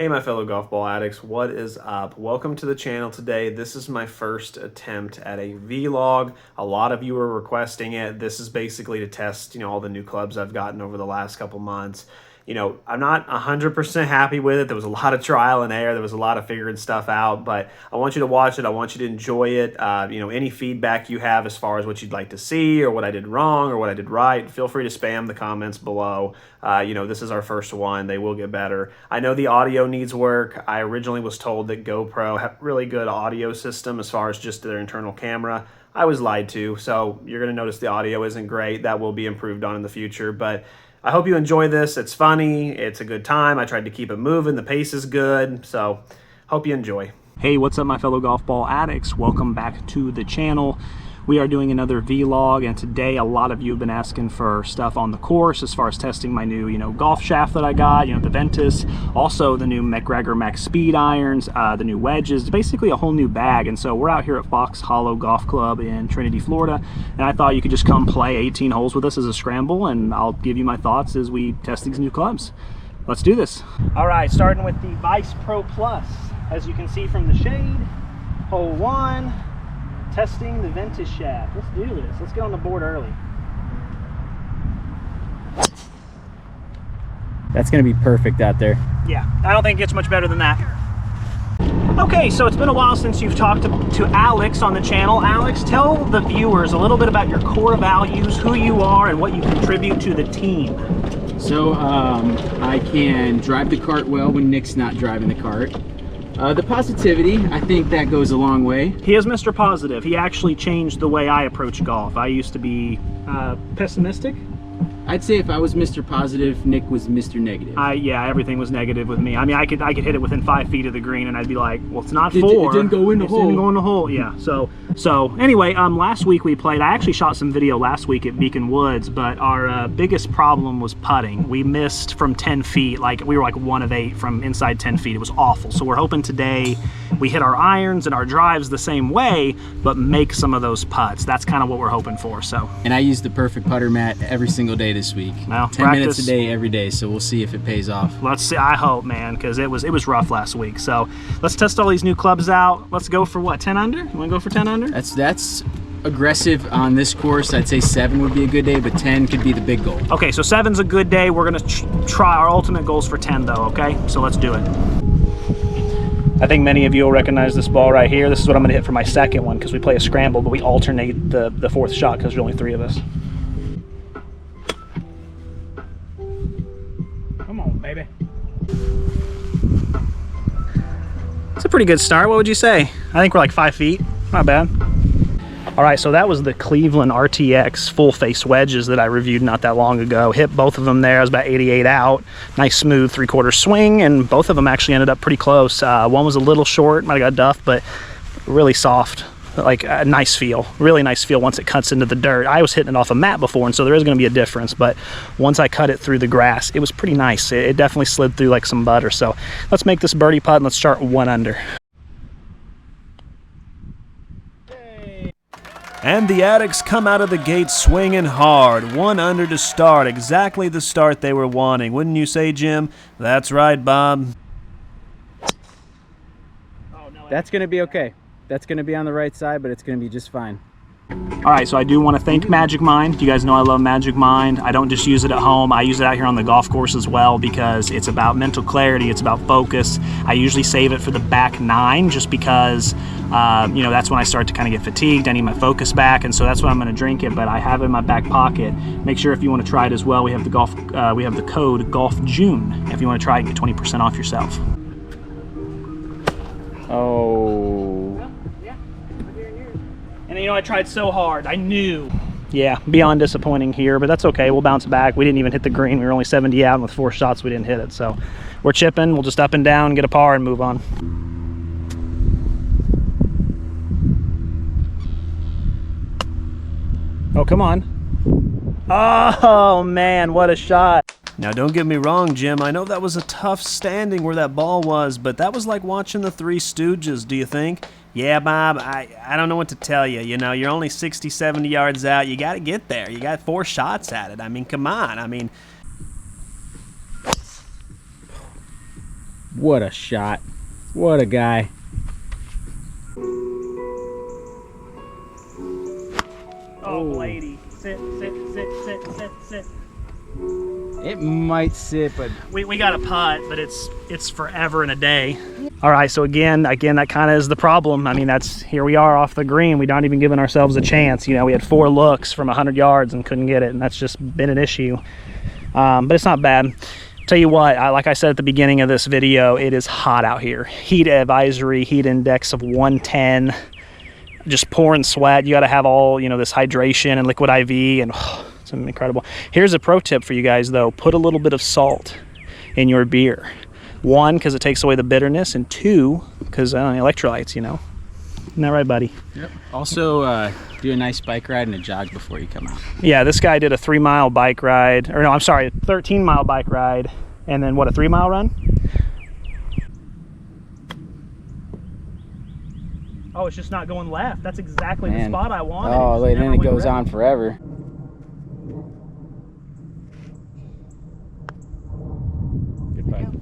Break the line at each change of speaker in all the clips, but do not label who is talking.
Hey my fellow golf ball addicts, what is up? Welcome to the channel today. This is my first attempt at a vlog. A lot of you are requesting it. This is basically to test, all the new clubs I've gotten over the last couple months. I'm not 100% happy with it. There was a lot of trial and error. There was a lot of figuring stuff out, but I want you to watch it. I want you to enjoy it. Any feedback you have as far as what you'd like to see or what I did wrong or what I did right, feel free to spam the comments below. This is our first one. They will get better. I know the audio needs work. I originally was told that GoPro had really good audio system as far as just their internal camera. I was lied to, so you're going to notice the audio isn't great. That will be improved on in the future, but I hope you enjoy this. It's funny. It's a good time. I tried to keep it moving. The pace is good. So hope you enjoy. Hey, what's up my fellow golf ball addicts? Welcome back to the channel. We are doing another vlog, and today a lot of you have been asking for stuff on the course as far as testing my new, golf shaft that I got, the Ventus, also the new MacGregor Macspd Irons, the new wedges, basically a whole new bag. And so we're out here at Fox Hollow Golf Club in Trinity, Florida, and I thought you could just come play 18 holes with us as a scramble, and I'll give you my thoughts as we test these new clubs. Let's do this. All right, starting with the Vice Pro Plus. As you can see from the shade, hole 1. Testing the Ventus shaft. Let's do this. Let's get on the board early.
That's going to be perfect out there.
Yeah, I don't think it gets much better than that. Okay, so it's been a while since you've talked to Alex on the channel. Alex, tell the viewers a little bit about your core values, who you are, and what you contribute to the team.
So, I can drive the cart well when Nick's not driving the cart. The positivity, I think that goes a long way.
He is Mr. Positive. He actually changed the way I approach golf. I used to be pessimistic.
I'd say if I was Mr. Positive, Nick was Mr. Negative.
Yeah, everything was negative with me. I mean, I could hit it within 5 feet of the green, and I'd be like, well, it's not 4.
It didn't go in the hole.
It didn't go in the hole. Yeah. So anyway, last week we played. I actually shot some video last week at Beacon Woods, but our biggest problem was putting. We missed from 10 feet. We were like 1 of 8 from inside 10 feet. It was awful. So we're hoping today we hit our irons and our drives the same way, but make some of those putts. That's kind of what we're hoping for. So.
And I use the perfect putter mat every single day this week.
Well,
10 minutes a day every day, so we'll see if it pays off.
Let's see. I hope, man, because it was rough last week. So let's test all these new clubs out. Let's go for what, 10 under? You want to go for 10 under?
That's aggressive on this course. I'd say 7 would be a good day, but 10 could be the big goal.
Okay, so 7's a good day. We're gonna try our ultimate goals for 10 though. Okay, so let's do it. I think many of you will recognize this ball right here. This is what I'm gonna hit for my second one because we play a scramble, but we alternate the fourth shot because there's only 3 of us. Come on, baby. It's a pretty good start. What would you say? I think we're like 5 feet. Not bad. All right, so that was the Cleveland RTX full face wedges that I reviewed not that long ago. Hit both of them there. I was about 88 out. Nice smooth 3/4 swing, and both of them actually ended up pretty close. One was a little short, might have got duffed, but really soft. Like a nice feel, really nice feel once it cuts into the dirt. I was hitting it off a mat before, and so there is going to be a difference, but once I cut it through the grass, it was pretty nice. It definitely slid through like some butter. So let's make this birdie putt and let's start 1 under.
And the Addicts come out of the gate swinging hard. 1 under to start, exactly the start they were wanting. Wouldn't you say, Jim? That's right, Bob.
That's going to be okay. That's going to be on the right side, but it's going to be just fine.
All right, so I do want to thank Magic Mind. You guys know I love Magic Mind. I don't just use it at home. I use it out here on the golf course as well because it's about mental clarity. It's about focus. I usually save it for the back 9 just because, that's when I start to kind of get fatigued. I need my focus back, and so that's when I'm going to drink it, but I have it in my back pocket. Make sure if you want to try it as well, we have the code GOLFJUNE. If you want to try it, get 20% off yourself.
Oh.
And I tried so hard. I knew. Yeah, beyond disappointing here, but that's okay. We'll bounce back. We didn't even hit the green. We were only 70 out, and with 4 shots, we didn't hit it. So we're chipping. We'll just up and down, get a par, and move on. Oh, come on. Oh, man, what a shot.
Now, don't get me wrong, Jim. I know that was a tough standing where that ball was, but that was like watching the Three Stooges, do you think? Yeah, Bob, I don't know what to tell you. You're only 60, 70 yards out. You got to get there. You got 4 shots at it. I mean, come on. I mean,
What a shot. What a guy.
Oh, lady. Sit, sit, sit, sit, sit, sit.
It might sit, but
We got a putt, but it's forever and a day. All right, so again, that kind of is the problem. I mean, here we are off the green. We aren't even giving ourselves a chance. You know, we had 4 looks from 100 yards and couldn't get it, and that's just been an issue. But it's not bad. Tell you what, like I said at the beginning of this video, it is hot out here. Heat advisory, heat index of 110. Just pouring sweat. You got to have all, you know, this hydration and liquid IV, and it's incredible. Here's a pro tip for you guys though. Put a little bit of salt in your beer. 1, because it takes away the bitterness, and 2, because electrolytes, you know. Isn't that right, buddy?
yep. Also, do a nice bike ride and a jog before you come out.
Yeah, this guy did a 3-mile bike ride, or no, I'm sorry, a 13-mile bike ride, and then what, a 3-mile run? Oh, it's just not going left. That's exactly the spot I wanted.
Oh, wait, then it goes on forever. Good putt.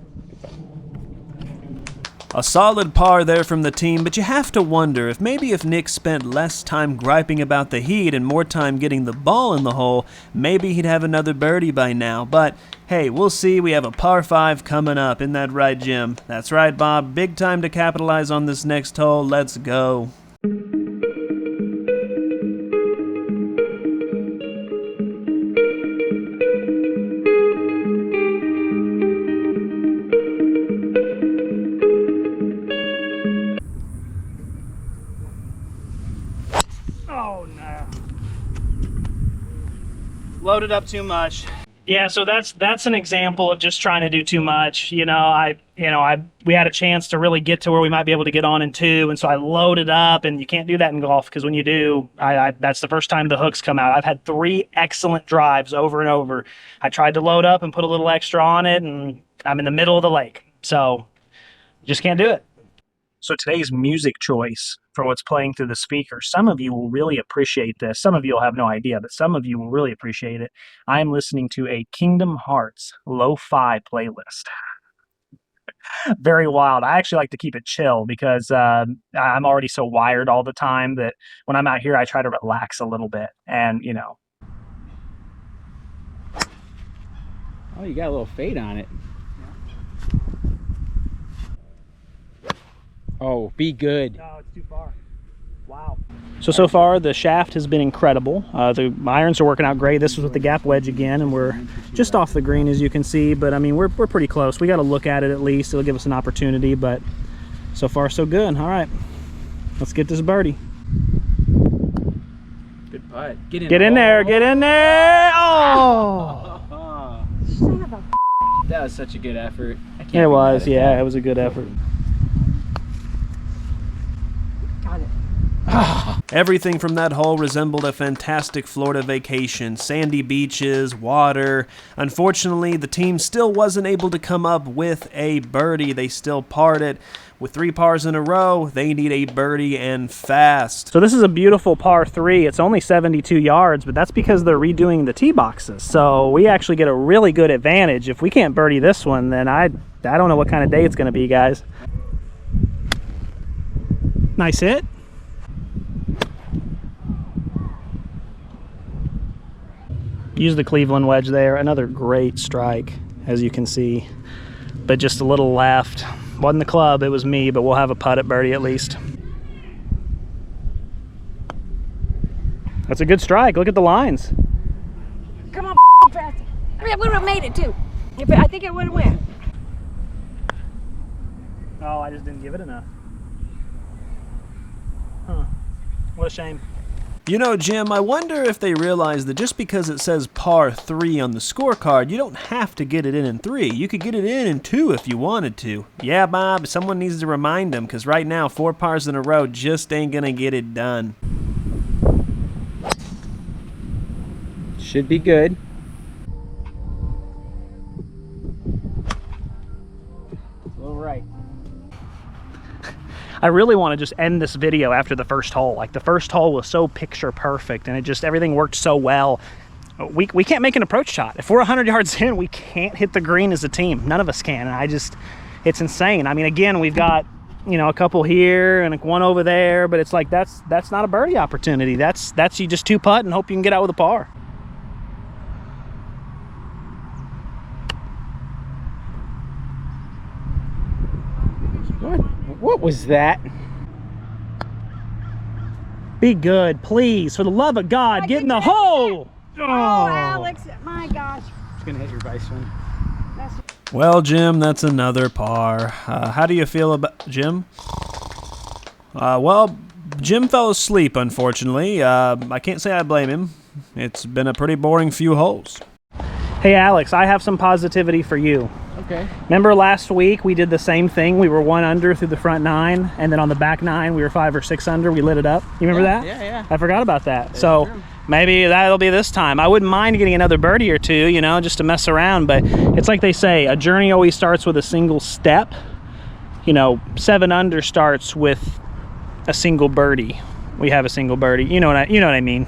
A solid par there from the team, but you have to wonder if maybe if Nick spent less time griping about the heat and more time getting the ball in the hole, maybe he'd have another birdie by now. But hey, we'll see. We have a par 5 coming up. Isn't that right, Jim? That's right, Bob. Big time to capitalize on this next hole. Let's go. Oh no. Loaded up too much. Yeah, so that's an example of just trying to do too much. We had a chance to really get to where we might be able to get on in 2, and so I loaded up, and you can't do that in golf, because when you do, that's the first time the hooks come out. I've had 3 excellent drives over and over. I tried to load up and put a little extra on it, and I'm in the middle of the lake, so just can't do it. So today's music choice for what's playing through the speaker, some of you will really appreciate this. Some of you will have no idea, but some of you will really appreciate it. I am listening to a Kingdom Hearts lo-fi playlist. Very wild. I actually like to keep it chill because I'm already so wired all the time that when I'm out here, I try to relax a little bit. And, you know.
Oh, you got a little fade on it. Oh, be good.
No, it's too far. Wow. So far, the shaft has been incredible. The irons are working out great. This was with the gap wedge again, and we're just off the green, as you can see. But, I mean, we're pretty close. We got to look at it at least. It'll give us an opportunity, but so far, so good. All right. Let's get this birdie.
Good putt. Get
in there. Get in there. Oh!
Son of a that was such a good effort.
It was, yeah. It was a good effort. Everything from that hole resembled a fantastic Florida vacation. Sandy beaches, water. Unfortunately, the team still wasn't able to come up with a birdie. They still parred it. With 3 pars in a row, they need a birdie and fast. So this is a beautiful par 3. It's only 72 yards, but that's because they're redoing the tee boxes. So we actually get a really good advantage. If we can't birdie this one, then I don't know what kind of day it's going to be, guys. Nice hit. Use the Cleveland wedge there. Another great strike, as you can see. But just a little left. Wasn't the club, it was me, but we'll have a putt at birdie at least. That's a good strike. Look at the lines.
Come on, faster. I mean, I would have made it too. I think it would have went.
Oh, I just didn't give it enough. Huh. What a shame. You know, Jim, I wonder if they realize that just because it says par 3 on the scorecard, you don't have to get it in 3. You could get it in 2 if you wanted to. Yeah, Bob, someone needs to remind them, because right now 4 pars in a row just ain't gonna get it done.
Should be good.
A little right. I really want to just end this video after the first hole. Like, the first hole was so picture perfect, and everything worked so well. We can't make an approach shot. If we're 100 yards in, we can't hit the green as a team. None of us can. And
it's insane. I mean, again, we've got, you know, a couple here and one over there, but it's like that's not a birdie opportunity. That's you just two putt and hope you can get out with a par.
What was that?
Be good, please, for the love of God, get in the hole.
Oh, Alex, my gosh.
It's gonna hit your vice one.
Well, Jim, that's another par. How do you feel about Jim? Well, Jim fell asleep, unfortunately. I can't say I blame him. It's been a pretty boring few holes.
Hey, Alex, I have some positivity for you.
Okay.
Remember last week we did the same thing? We were 1 under through the front 9, and then on the back 9 we were 5 or 6 under. We lit it up. You remember that?
Yeah.
I forgot about that. So maybe that'll be this time. I wouldn't mind getting another birdie or two, you know, just to mess around. But it's like they say, a journey always starts with a single step. You know, 7 under starts with a single birdie. We have a single birdie. You know what I mean.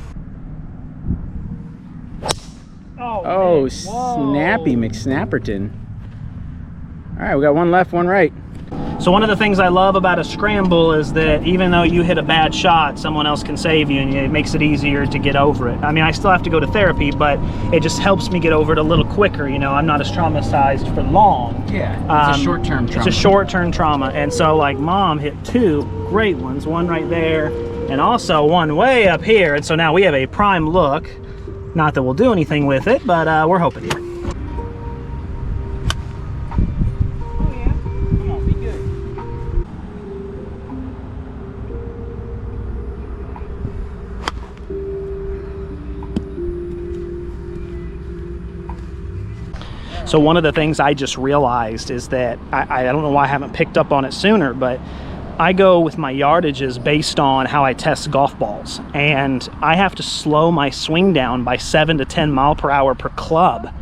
Oh, snappy McSnapperton. All right, we got one left, one right.
So one of the things I love about a scramble is that even though you hit a bad shot, someone else can save you, and it makes it easier to get over it. I mean, I still have to go to therapy, but it just helps me get over it a little quicker. You know, I'm not as traumatized for long.
Yeah, it's a short-term trauma.
It's a short-term trauma. And so, like, Mom hit 2 great ones, one right there, and also one way up here. And so now we have a prime look. Not that we'll do anything with it, but we're hoping. So one of the things I just realized is that I don't know why I haven't picked up on it sooner, but I go with my yardages based on how I test golf balls, and I have to slow my swing down by 7 to 10 mile per hour per club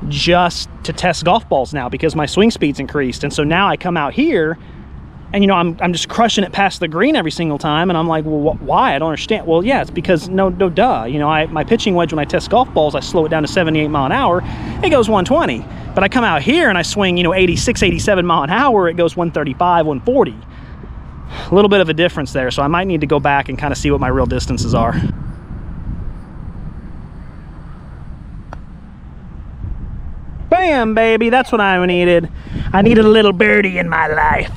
just to test golf balls now, because my swing speed's increased. And so now I come out here and, you know, I'm just crushing it past the green every single time, and I'm like, well, why? I don't understand. Well, yeah, it's because no duh. You know, my pitching wedge, when I test golf balls, I slow it down to 78 mile an hour, it goes 120. But I come out here and I swing, you know, 86, 87 mile an hour, it goes 135, 140. A little bit of a difference there, so I might need to go back and kind of see what my real distances are. Bam, baby, that's what I needed. I needed a little birdie in my life.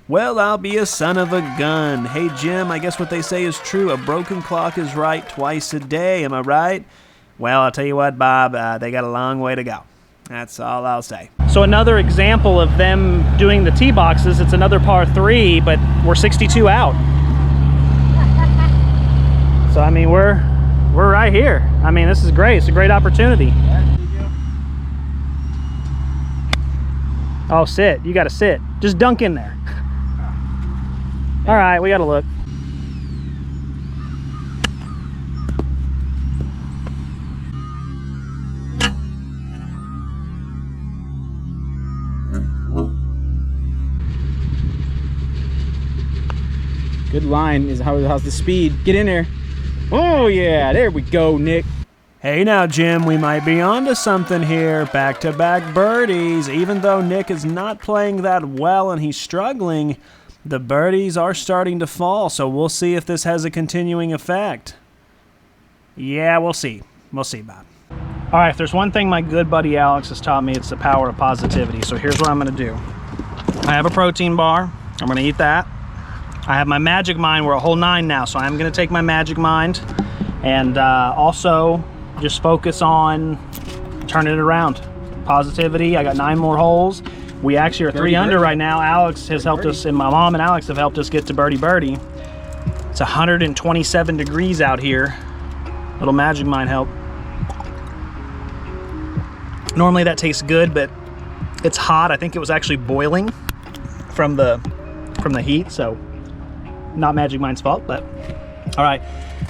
Well, I'll be a son of a gun. Hey, Jim, I guess what they say is true. A broken clock is right twice a day. Am I right? Well, I'll tell you what, Bob, they got a long way to go. That's all I'll say.
So another example of them doing the tee boxes, it's another par 3, but we're 62 out. So, I mean, we're right here. I mean, this is great. It's a great opportunity. Oh, sit. You got to sit. Just dunk in there. All right, we got to look.
Good line. How's the speed? Get in there. Oh yeah, there we go, Nick.
Hey now, Jim, we might be onto something here. Back-to-back birdies. Even though Nick is not playing that well and he's struggling, the birdies are starting to fall, so we'll see if this has a continuing effect. Yeah, we'll see. We'll see, Bob.
All right, if there's one thing my good buddy Alex has taught me, it's the power of positivity. So here's what I'm gonna do. I have a protein bar. I'm gonna eat that. I have my Magic Mind. We're a hole 9 now, so I'm gonna take my Magic Mind and also just focus on turning it around. Positivity. I got 9 more holes. We actually are 3 under right now. Alex has helped us, and my mom and Alex have helped us get to birdie. It's 127 degrees out here. Little Magic Mind help. Normally that tastes good, but it's hot. I think it was actually boiling from the heat, so not Magic Mind's fault, but all right.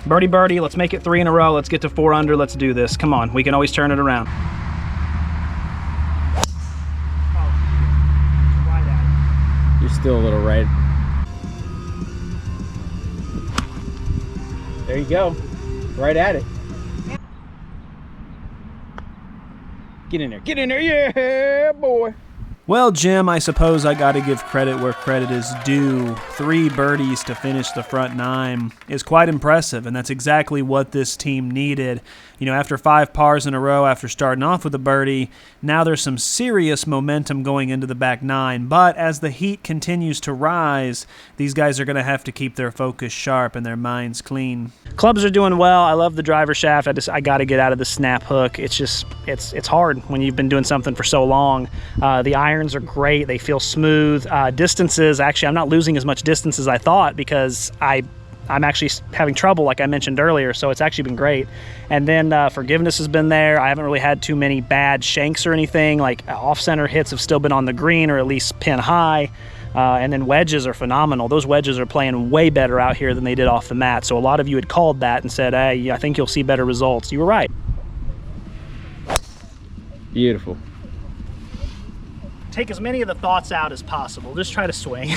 Birdie, let's make it 3 in a row. Let's get to 4 under. Let's do this. Come on, we can always turn it around.
You're still a little right. There you go. Right at it. Get in there. Get in there. Yeah, boy.
Well, Jim, I suppose I got to give credit where credit is due. 3 birdies to finish the front 9 is quite impressive, and that's exactly what this team needed. You know, after 5 pars in a row, after starting off with a birdie, now there's some serious momentum going into the back 9. But as the heat continues to rise, these guys are going to have to keep their focus sharp and their minds clean.
Clubs are doing well. I love the driver shaft. I got to get out of the snap hook. It's just, it's hard when you've been doing something for so long. The irons are great. They feel smooth. Distances, actually, I'm not losing as much distance as I thought because I'm actually having trouble, like I mentioned earlier, so it's actually been great. And then forgiveness has been there. I haven't really had too many bad shanks or anything. Like off-center hits have still been on the green or at least pin high. And then wedges are phenomenal. Those wedges are playing way better out here than they did off the mat. So a lot of you had called that and said, hey, I think you'll see better results. You were right.
Beautiful.
Take as many of the thoughts out as possible. Just try to swing.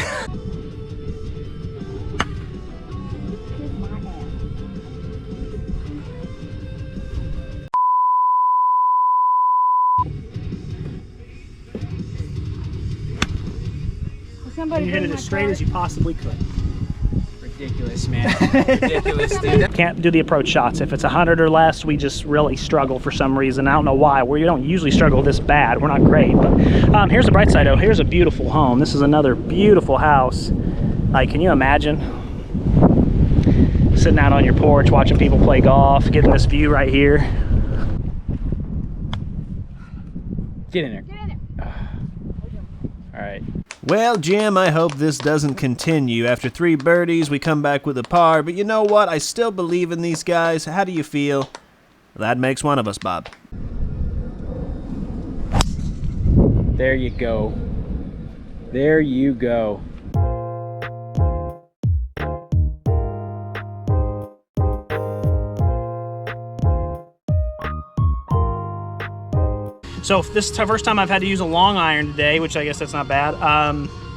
Somebody
You hit it as straight as you possibly could.
Ridiculous, man. Ridiculous, dude.
Can't do the approach shots. If it's 100 or less, we just really struggle for some reason. I don't know why. We don't usually struggle this bad. We're not great. But here's the bright side, though. Here's a beautiful home. This is another beautiful house. Like, can you imagine sitting out on your porch, watching people play golf, getting this view right here?
Get in there.
Get in there.
All right.
Well, Jim, I hope this doesn't continue. After 3 birdies, we come back with a par, but you know what? I still believe in these guys. How do you feel? That makes one of us, Bob.
There you go. There you go.
So this is the first time I've had to use a long iron today, which I guess that's not bad.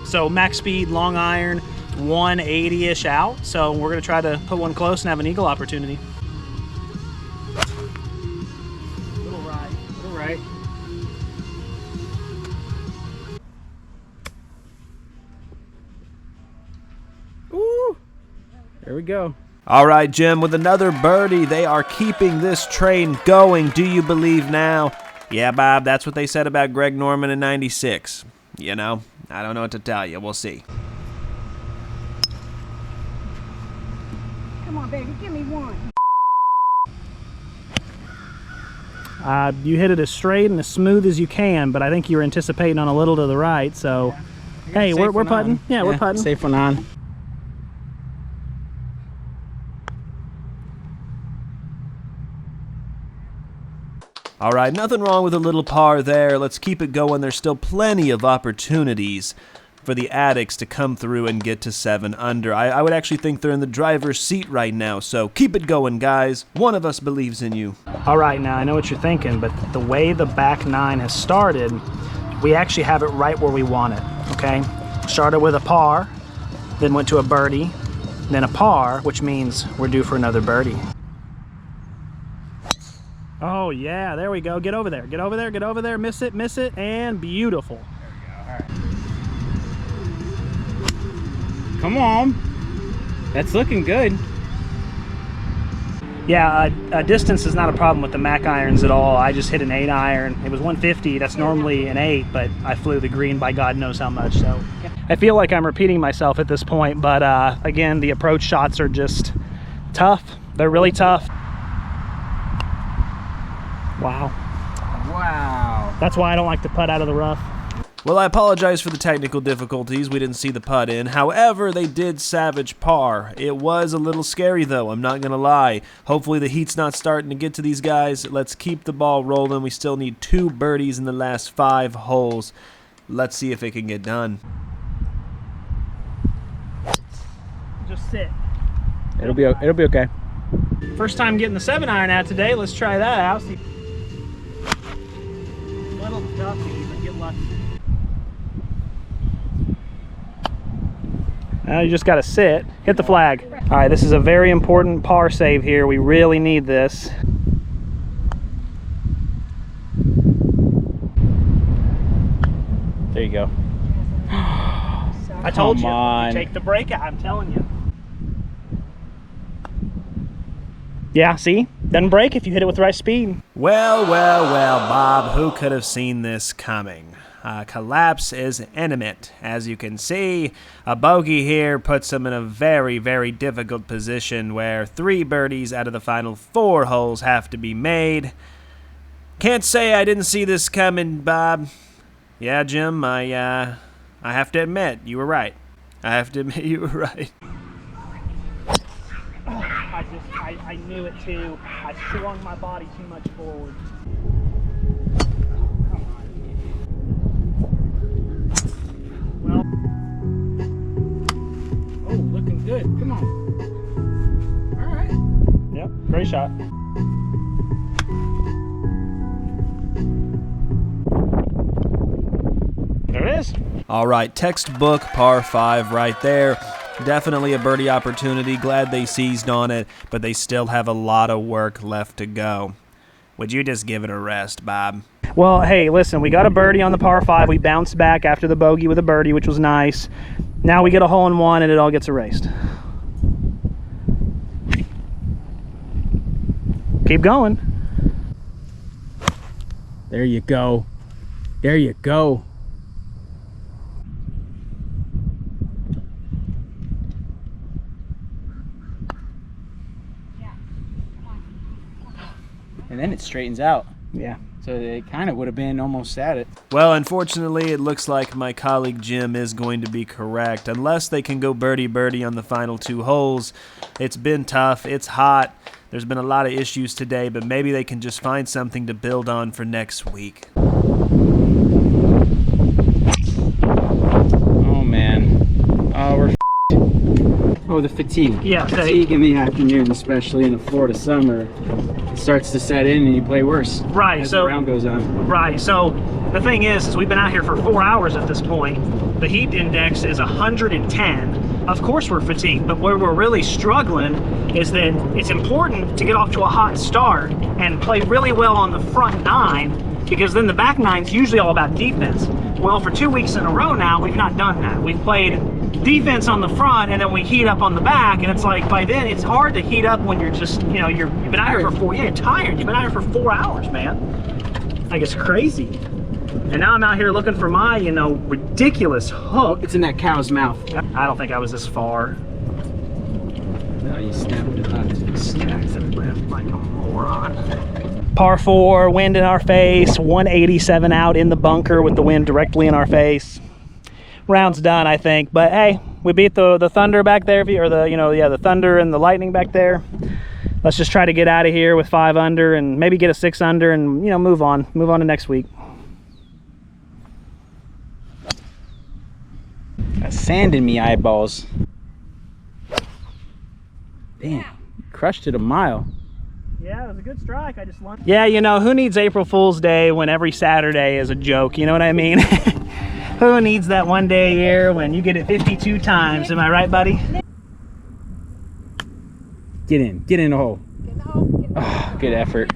So max speed, long iron, 180-ish out. So we're gonna try to put one close and have an eagle opportunity. Little right, little right.
Ooh. There we go.
All right, Jim, with another birdie, they are keeping this train going. Do you believe now? Yeah, Bob, that's what they said about Greg Norman in '96. You know, I don't know what to tell you. We'll see.
Come on, baby, give me one.
You hit it as straight and as smooth as you can, but I think you were anticipating on a little to the right, so... Yeah. Hey, we're putting. Yeah, we're putting.
Safe one on.
All right, nothing wrong with a little par there. Let's keep it going. There's still plenty of opportunities for the addicts to come through and get to 7 under. I would actually think they're in the driver's seat right now, so keep it going, guys. One of us believes in you.
All right, now I know what you're thinking, but the way the back 9 has started, we actually have it right where we want it, okay? Started with a par, then went to a birdie, then a par, which means we're due for another birdie. Oh yeah, there we go. Get over there, get over there, get over there. Miss it, and beautiful.
There we go. All right. Come on. That's looking good.
Yeah, distance is not a problem with the Mac irons at all. I just hit an 8 iron. It was 150. That's normally an 8, but I flew the green by God knows how much. So I feel like I'm repeating myself at this point, but again, the approach shots are just tough. They're really tough. Wow.
Wow.
That's why I don't like to putt out of the rough.
Well, I apologize for the technical difficulties. We didn't see the putt in. However, they did savage par. It was a little scary, though. I'm not going to lie. Hopefully the heat's not starting to get to these guys. Let's keep the ball rolling. We still need 2 birdies in the last 5 holes. Let's see if it can get done.
Just sit.
It'll be okay.
First time getting the 7 iron out today. Let's try that out. See. Little duffy, but get lucky. Now you just got to sit. Hit the flag. All right, this is a very important par save here. We really need this.
There you
I told
Come
you.
on.
You take the break out, I'm telling you. Yeah, see? Doesn't break if you hit it with the right speed.
Well, Bob, who could have seen this coming? Collapse is imminent. As you can see, a bogey here puts him in a very, very difficult position where 3 birdies out of the final 4 holes have to be made. Can't say I didn't see this coming, Bob. Yeah, Jim, I have to admit, you were right. I have to admit you were right.
I knew it too. I swung my body too much forward. Well.
Oh, looking good. Come on. All right.
Yep, great shot. There it is.
All right, textbook par 5 right there. Definitely a birdie opportunity. Glad they seized on it, but they still have a lot of work left to go. Would you just give it a rest, Bob?
Well, hey, listen, we got a birdie on the par 5. We bounced back after the bogey with a birdie, which was nice. Now we get a hole-in-one and it all gets erased. Keep going.
There you go. There you go. And then it straightens out.
Yeah.
So it kind of would have been almost at it.
Well, unfortunately, it looks like my colleague Jim is going to be correct. Unless they can go birdie-birdie on the final 2 holes. It's been tough. It's hot. There's been a lot of issues today, but maybe they can just find something to build on for next week.
Oh, man. Oh, we're Oh, the fatigue.
Yeah,
fatigue in the afternoon, especially in the Florida summer, it starts to set in and you play worse.
Right,
as
so
the round goes on.
Right, so the thing is we've been out here for 4 hours at this point. The heat index is 110. Of course we're fatigued, but where we're really struggling is that it's important to get off to a hot start and play really well on the front 9, because then the back 9's usually all about defense. Well, for 2 weeks in a row now, we've not done that. We've played defense on the front and then we heat up on the back, and it's like by then it's hard to heat up when you're just, you know, you've been out here for 4, you're tired. You've been out here for 4 hours, man. Like, it's crazy. And now I'm out here looking for my, you know, ridiculous hook.
It's in that cow's mouth.
I don't think I was this far.
No, you snapped it up to the stack.
Like a moron. Par 4, wind in our face, 187 out in the bunker with the wind directly in our face. Round's done, I think, but hey, we beat the Thunder back there, or the Thunder and the Lightning back there. Let's just try to get out of here with 5 under and maybe get a 6 under and, you know, move on to next week.
Got sand in me eyeballs. Damn, crushed it a mile.
Yeah, it was a good strike. I just won. Yeah, you know, who needs April Fool's Day when every Saturday is a joke? You know what I mean? Who needs that one day a year when you get it 52 times? Am I right, buddy?
Get in the hole. Oh, good effort.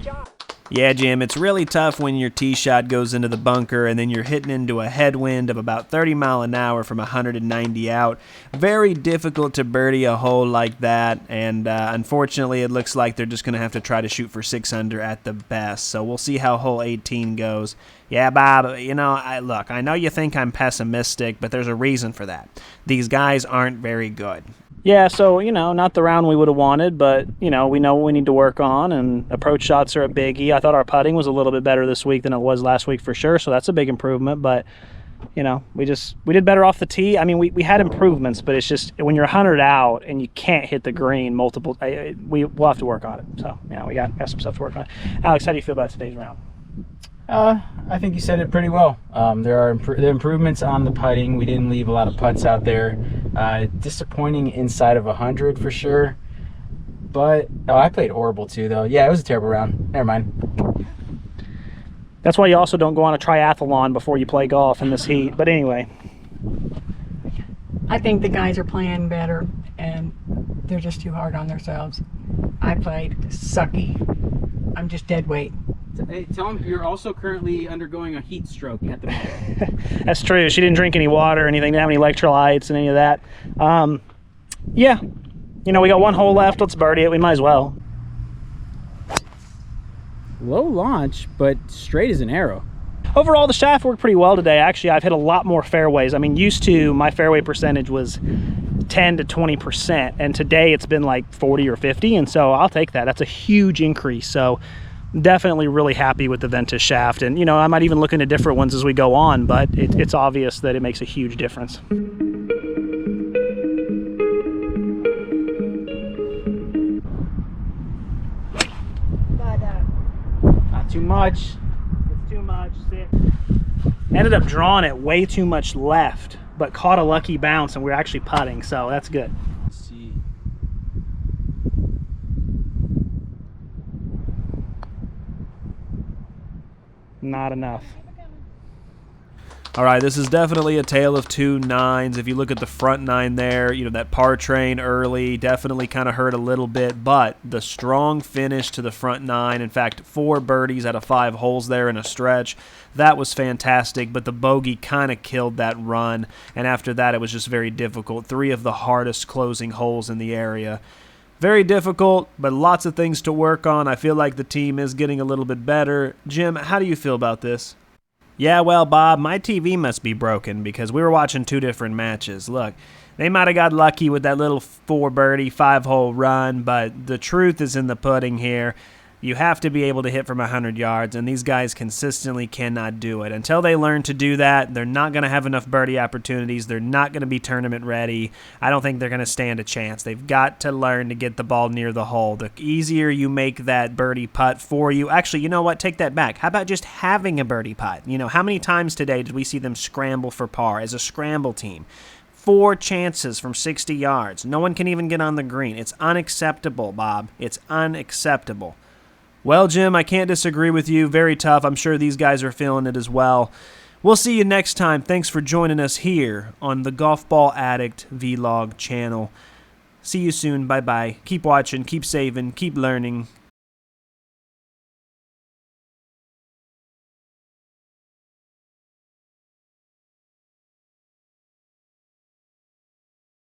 Yeah, Jim, it's really tough when your tee shot goes into the bunker and then you're hitting into a headwind of about 30 miles an hour from 190 out. Very difficult to birdie a hole like that, and unfortunately it looks like they're just going to have to try to shoot for 6 under at the best. So we'll see how hole 18 goes. Yeah, Bob, you know, look, I know you think I'm pessimistic, but there's a reason for that. These guys aren't very good.
Yeah, so, you know, not the round we would have wanted, but, you know, we know what we need to work on, and approach shots are a biggie. I thought our putting was a little bit better this week than it was last week for sure, so that's a big improvement, but, you know, we did better off the tee. I mean, we had improvements, but it's just when you're 100 out and you can't hit the green multiple, we'll have to work on it. So, you know, we got some stuff to work on. Alex, how do you feel about today's round?
I think you said it pretty well. There are the improvements on the putting. We didn't leave a lot of putts out there. Disappointing inside of 100 for sure. But I played horrible too, though. Yeah, it was a terrible round. Never mind.
That's why you also don't go on a triathlon before you play golf in this heat. But anyway,
I think the guys are playing better and they're just too hard on themselves. I played sucky. I'm just dead weight.
Hey, tell him you're also currently undergoing a heat stroke at the moment.
That's true. She didn't drink any water or anything, didn't have any electrolytes and any of that. Yeah, you know, we got one hole left. Let's birdie it. We might as well.
Low launch, but straight as an arrow.
Overall, the shaft worked pretty well today. Actually, I've hit a lot more fairways. I mean, used to, my fairway percentage was 10 to 20%, and today it's been like 40 or 50, and so I'll take that. That's a huge increase. So definitely really happy with the Ventus shaft, and you know, I might even look into different ones as we go on, but it's obvious that it makes a huge difference.
Not too much.
It's too much. Sit. Ended up drawing it way too much left, but caught a lucky bounce, and we're actually putting, so that's good.
Let's see.
Not enough.
All right, this is definitely a tale of two nines. If you look at the front nine there, you know, that par train early definitely kind of hurt a little bit, but the strong finish to the front nine, in fact, 4 birdies out of 5 holes there in a stretch, that was fantastic, but the bogey kind of killed that run, and after that it was just very difficult. 3 of the hardest closing holes in the area. Very difficult, but lots of things to work on. I feel like the team is getting a little bit better. Jim, how do you feel about this? Yeah, well, Bob, my TV must be broken because we were watching 2 different matches. Look, they might have got lucky with that little 4 birdie, 5-hole run, but the truth is in the pudding here. You have to be able to hit from 100 yards, and these guys consistently cannot do it. Until they learn to do that, they're not going to have enough birdie opportunities. They're not going to be tournament ready. I don't think they're going to stand a chance. They've got to learn to get the ball near the hole. The easier you make that birdie putt for you. Actually, you know what? Take that back. How about just having a birdie putt? You know, how many times today did we see them scramble for par as a scramble team? 4 chances from 60 yards. No one can even get on the green. It's unacceptable, Bob. It's unacceptable. Well, Jim, I can't disagree with you. Very tough. I'm sure these guys are feeling it as well. We'll see you next time. Thanks for joining us here on the Golf Ball Addict Vlog channel. See you soon. Bye-bye. Keep watching, keep saving, keep learning.